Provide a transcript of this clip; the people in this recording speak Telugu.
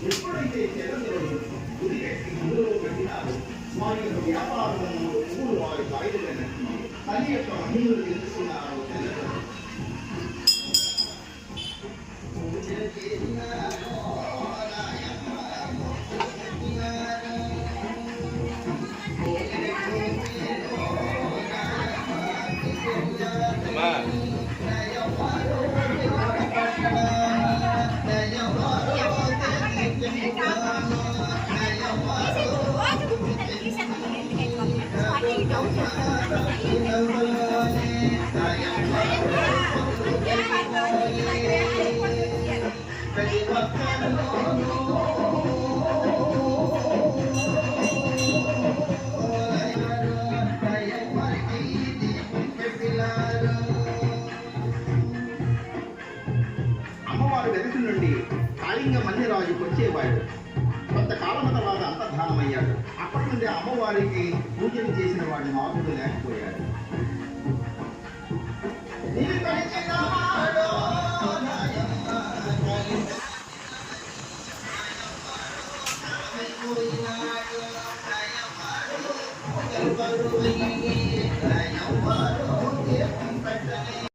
ఎప్పుడైతే జగన్లో గుడి కట్టి గుడిలో పెట్టినారో వారి యొక్క వ్యాపారము పువ్వులు వారి బయలుదేరినట్టు తల్లి యొక్క మహిళలు తెలుసుకున్నారో తెలియదు. అమ్మవారి వెనుక నుండి కాళింగ మన్యరాజు వచ్చేవాడు. కొంతకాలం తర్వాత అంతర్ధానమయ్యాడు. అప్పటి నుండి అమ్మవారికి పూజలు చేసిన వాడు మామూలు లేకపోయాడు.